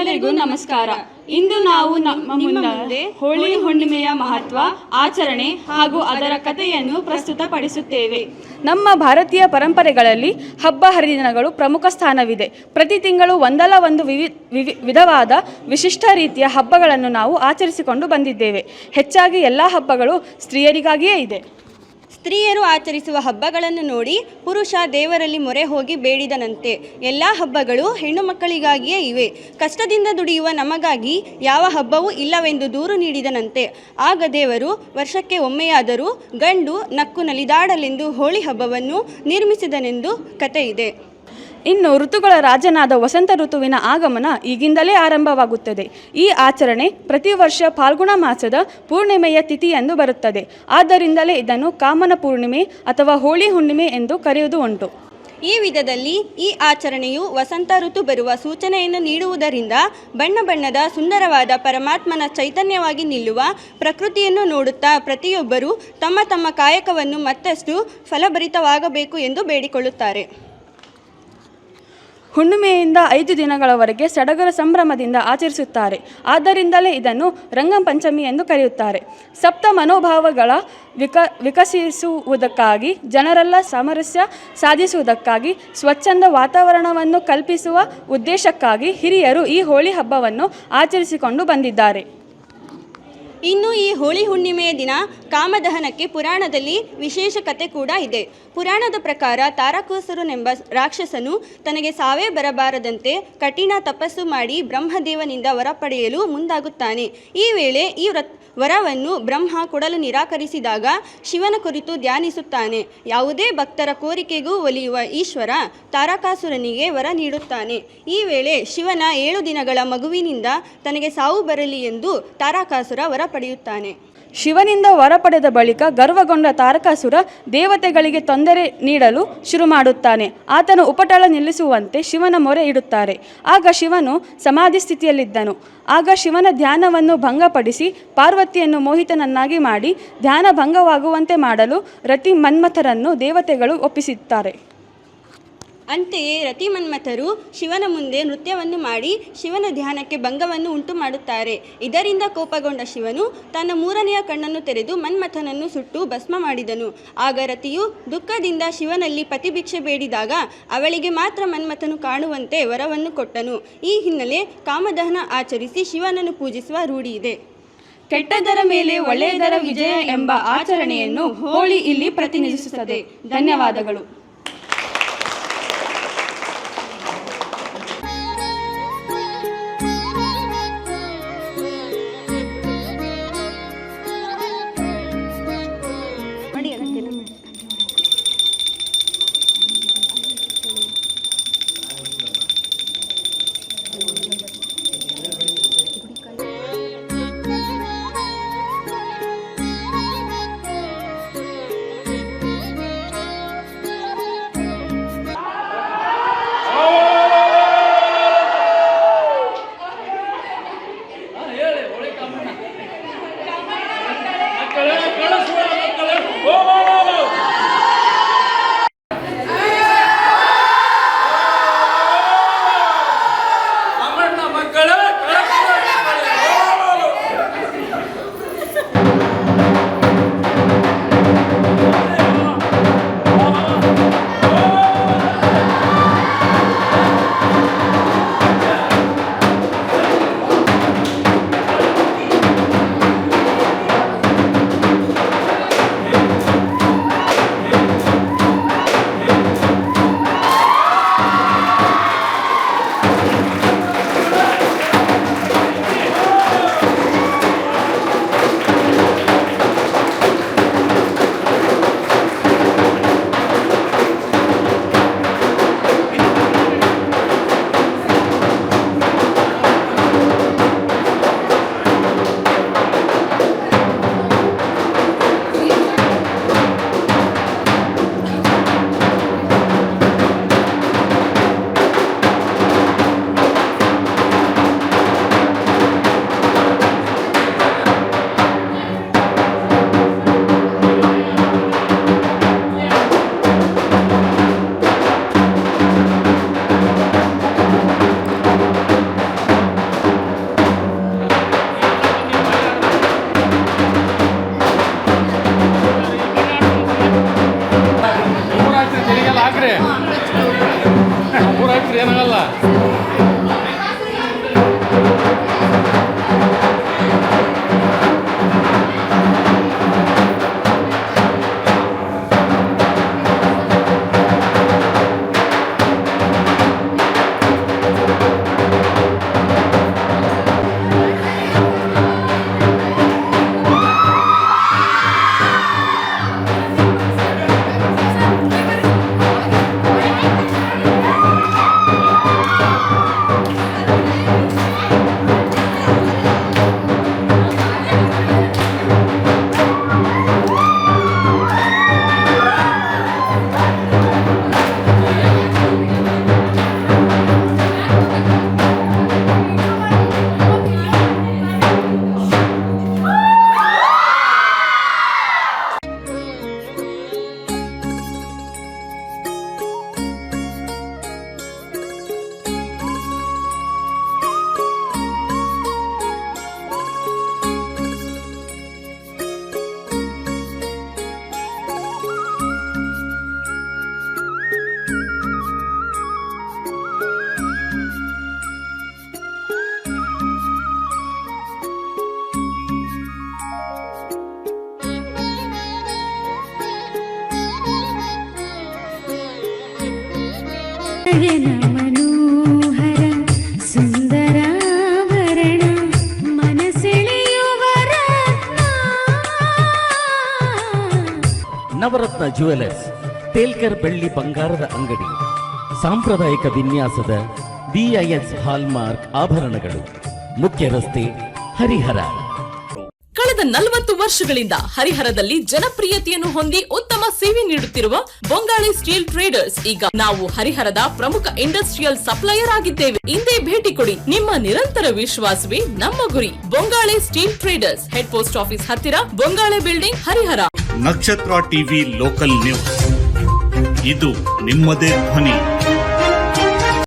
ಎಲ್ಲರಿಗೂ ನಮಸ್ಕಾರ. ಇಂದು ನಾವು ನಮ್ಮ ಮುಂದೆ ಹೋಳಿ ಹುಣ್ಣಿಮೆಯ ಮಹತ್ವ, ಆಚರಣೆ ಹಾಗೂ ಅದರ ಕಥೆಯನ್ನು ಪ್ರಸ್ತುತಪಡಿಸುತ್ತೇವೆ. ನಮ್ಮ ಭಾರತೀಯ ಪರಂಪರೆಗಳಲ್ಲಿ ಹಬ್ಬ ಹರಿದಿನಗಳು ಪ್ರಮುಖ ಸ್ಥಾನವಿದೆ. ಪ್ರತಿ ತಿಂಗಳು ಒಂದಲ್ಲ ಒಂದು ವಿಧವಾದ ವಿಶಿಷ್ಟ ರೀತಿಯ ಹಬ್ಬಗಳನ್ನು ನಾವು ಆಚರಿಸಿಕೊಂಡು ಬಂದಿದ್ದೇವೆ. ಹೆಚ್ಚಾಗಿ ಎಲ್ಲ ಹಬ್ಬಗಳು ಸ್ತ್ರೀಯರಿಗಾಗಿಯೇ ಇದೆ. ಸ್ತ್ರೀಯರು ಆಚರಿಸುವ ಹಬ್ಬಗಳನ್ನು ನೋಡಿ ಪುರುಷ ದೇವರಲ್ಲಿ ಮೊರೆ ಹೋಗಿ ಬೇಡಿದನಂತೆ. ಎಲ್ಲ ಹಬ್ಬಗಳು ಹೆಣ್ಣು ಮಕ್ಕಳಿಗಾಗಿಯೇ ಇವೆ, ಕಷ್ಟದಿಂದ ದುಡಿಯುವ ನಮಗಾಗಿ ಯಾವ ಹಬ್ಬವೂ ಇಲ್ಲವೆಂದು ದೂರು ನೀಡಿದನಂತೆ. ಆಗ ದೇವರು ವರ್ಷಕ್ಕೆ ಒಮ್ಮೆಯಾದರೂ ಗಂಡು ನಕ್ಕು ನಲಿದಾಡಲೆಂದು ಹೋಳಿ ಹಬ್ಬವನ್ನು ನಿರ್ಮಿಸಿದನೆಂದು ಕತೆ ಇದೆ. ಇನ್ನು ಋತುಗಳ ರಾಜನಾದ ವಸಂತ ಋತುವಿನ ಆಗಮನ ಈಗಿಂದಲೇ ಆರಂಭವಾಗುತ್ತದೆ. ಈ ಆಚರಣೆ ಪ್ರತಿ ವರ್ಷ ಫಾಲ್ಗುಣ ಮಾಸದ ಪೂರ್ಣಿಮೆಯ ತಿಥಿಯಂದು ಬರುತ್ತದೆ. ಆದ್ದರಿಂದಲೇ ಇದನ್ನು ಕಾಮನ ಪೂರ್ಣಿಮೆ ಅಥವಾ ಹೋಳಿ ಹುಣ್ಣಿಮೆ ಎಂದು ಕರೆಯುವುದು ಉಂಟು. ಈ ವಿಧದಲ್ಲಿ ಈ ಆಚರಣೆಯು ವಸಂತ ಋತು ಬರುವ ಸೂಚನೆಯನ್ನು ನೀಡುವುದರಿಂದ ಬಣ್ಣ ಬಣ್ಣದ ಸುಂದರವಾದ ಪರಮಾತ್ಮನ ಚೈತನ್ಯವಾಗಿ ನಿಲ್ಲುವ ಪ್ರಕೃತಿಯನ್ನು ನೋಡುತ್ತಾ ಪ್ರತಿಯೊಬ್ಬರೂ ತಮ್ಮ ತಮ್ಮ ಕಾಯಕವನ್ನು ಮತ್ತಷ್ಟು ಫಲಭರಿತವಾಗಬೇಕು ಎಂದು ಬೇಡಿಕೊಳ್ಳುತ್ತಾರೆ. ಹುಣ್ಣಿಮೆಯಿಂದ 5 ದಿನಗಳವರೆಗೆ ಸಡಗರ ಸಂಭ್ರಮದಿಂದ ಆಚರಿಸುತ್ತಾರೆ. ಆದ್ದರಿಂದಲೇ ಇದನ್ನು ರಂಗಪಂಚಮಿ ಎಂದು ಕರೆಯುತ್ತಾರೆ. ಸಪ್ತ ಮನೋಭಾವಗಳ ವಿಕಸಿಸುವುದಕ್ಕಾಗಿ, ಜನರೆಲ್ಲ ಸಾಮರಸ್ಯ ಸಾಧಿಸುವುದಕ್ಕಾಗಿ, ಸ್ವಚ್ಛಂದ ವಾತಾವರಣವನ್ನು ಕಲ್ಪಿಸುವ ಉದ್ದೇಶಕ್ಕಾಗಿ ಹಿರಿಯರು ಈ ಹೋಳಿ ಹಬ್ಬವನ್ನು ಆಚರಿಸಿಕೊಂಡು ಬಂದಿದ್ದಾರೆ. ಇನ್ನು ಈ ಹೋಳಿ ಹುಣ್ಣಿಮೆಯ ದಿನ ಕಾಮದಹನಕ್ಕೆ ಪುರಾಣದಲ್ಲಿ ವಿಶೇಷ ಕತೆ ಕೂಡ ಇದೆ. ಪುರಾಣದ ಪ್ರಕಾರ ತಾರಕಾಸುರನೆಂಬ ರಾಕ್ಷಸನು ತನಗೆ ಸಾವೇ ಬರಬಾರದಂತೆ ಕಠಿಣ ತಪಸ್ಸು ಮಾಡಿ ಬ್ರಹ್ಮದೇವನಿಂದ ವರ ಪಡೆಯಲು ಮುಂದಾಗುತ್ತಾನೆ. ಈ ವೇಳೆ ಈ ವರವನ್ನು ಬ್ರಹ್ಮ ಕೊಡಲು ನಿರಾಕರಿಸಿದಾಗ ಶಿವನ ಕುರಿತು ಧ್ಯಾನಿಸುತ್ತಾನೆ. ಯಾವುದೇ ಭಕ್ತರ ಕೋರಿಕೆಗೂ ಒಲಿಯುವ ಈಶ್ವರ ತಾರಕಾಸುರನಿಗೆ ವರ ನೀಡುತ್ತಾನೆ. ಈ ವೇಳೆ ಶಿವನ 7 ದಿನಗಳ ಮಗುವಿನಿಂದ ತನಗೆ ಸಾವು ಬರಲಿ ಎಂದು ತಾರಕಾಸುರ ವರ ಪಡೆಯುತ್ತಾನೆ. ಶಿವನಿಂದ ವರ ಪಡೆದ ಬಳಿಕ ಗರ್ವಗೊಂಡ ತಾರಕಾಸುರ ದೇವತೆಗಳಿಗೆ ತೊಂದರೆ ನೀಡಲು ಶುರು ಮಾಡುತ್ತಾನೆ. ಆತನು ಉಪಟಳ ನಿಲ್ಲಿಸುವಂತೆ ಶಿವನ ಮೊರೆ ಇಡುತ್ತಾರೆ. ಆಗ ಶಿವನು ಸಮಾಧಿ ಸ್ಥಿತಿಯಲ್ಲಿದ್ದನು. ಆಗ ಶಿವನ ಧ್ಯಾನವನ್ನು ಭಂಗಪಡಿಸಿ ಪಾರ್ವತಿಯನ್ನು ಮೋಹಿತನನ್ನಾಗಿ ಮಾಡಿ ಧ್ಯಾನ ಭಂಗವಾಗುವಂತೆ ಮಾಡಲು ರತಿ ಮನ್ಮಥರನ್ನು ದೇವತೆಗಳು ಒಪ್ಪಿಸುತ್ತಾರೆ. ಅಂತೆಯೇ ರತಿ ಮನ್ಮಥರು ಶಿವನ ಮುಂದೆ ನೃತ್ಯವನ್ನು ಮಾಡಿ ಶಿವನ ಧ್ಯಾನಕ್ಕೆ ಭಂಗವನ್ನು ಉಂಟು ಮಾಡುತ್ತಾರೆ. ಇದರಿಂದ ಕೋಪಗೊಂಡ ಶಿವನು ತನ್ನ 3ನೆಯ ಕಣ್ಣನ್ನು ತೆರೆದು ಮನ್ಮಥನನ್ನು ಸುಟ್ಟು ಭಸ್ಮ ಮಾಡಿದನು. ಆಗ ರತಿಯು ದುಃಖದಿಂದ ಶಿವನಲ್ಲಿ ಪತಿಭಿಕ್ಷೆ ಬೇಡಿದಾಗ ಅವಳಿಗೆ ಮಾತ್ರ ಮನ್ಮಥನು ಕಾಣುವಂತೆ ವರವನ್ನು ಕೊಟ್ಟನು. ಈ ಹಿನ್ನೆಲೆ ಕಾಮದಹನ ಆಚರಿಸಿ ಶಿವನನ್ನು ಪೂಜಿಸುವ ರೂಢಿ ಇದೆ. ಕೆಟ್ಟದರ ಮೇಲೆ ಒಳ್ಳೆಯದರ ವಿಜಯ ಎಂಬ ಆಚರಣೆಯನ್ನು ಹೋಳಿ ಇಲ್ಲಿ ಪ್ರತಿನಿಧಿಸುತ್ತದೆ. ಧನ್ಯವಾದಗಳು. ಹಾಕ್ರಿ ಏನಾಗಲ್ಲ. ಮನೋಹರ ಸುಂದರಾಭರಣ ಮನಸೆಳೆಯುವ ನವರತ್ನ ಜ್ಯುವೆಲರ್ಸ್, ತೇಲ್ಕರ್ ಬೆಳ್ಳಿ ಬಂಗಾರದ ಅಂಗಡಿ, ಸಾಂಪ್ರದಾಯಿಕ ವಿನ್ಯಾಸದ BIS ಹಾಲ್ಮಾರ್ಕ್ ಆಭರಣಗಳು, ಮುಖ್ಯ ರಸ್ತೆ, ಹರಿಹರ. ಕಳೆದ 40 ವರ್ಷಗಳಿಂದ ಹರಿಹರದಲ್ಲಿ ಜನಪ್ರಿಯತೆಯನ್ನು ಹೊಂದಿ ಉತ್ತಮ ಸೇವೆ ನೀಡುತ್ತಿರುವ ಬೊಂಗಾಳಿ ಸ್ಟೀಲ್ ಟ್ರೇಡರ್ಸ್ ಈಗ ನಾವು ಹರಿಹರದ ಪ್ರಮುಖ ಇಂಡಸ್ಟ್ರಿಯಲ್ ಸಪ್ಲೈಯರ್ ಆಗಿದ್ದೇವೆ. ಇಂದೇ ಭೇಟಿ ಕೊಡಿ. ನಿಮ್ಮ ನಿರಂತರ ವಿಶ್ವಾಸವೇ ನಮ್ಮ ಗುರಿ. Bongali steel traders, head post office ಹತ್ತಿರ, ಬೊಂಗಾಳೆ ಬಿಲ್ಡಿಂಗ್, ಹರಿಹರ. ನಕ್ಷತ್ರ ಟಿವಿ ಲೋಕಲ್ ನ್ಯೂಸ್, ಇದು ನಿಮ್ಮದೇ ಧ್ವನಿ.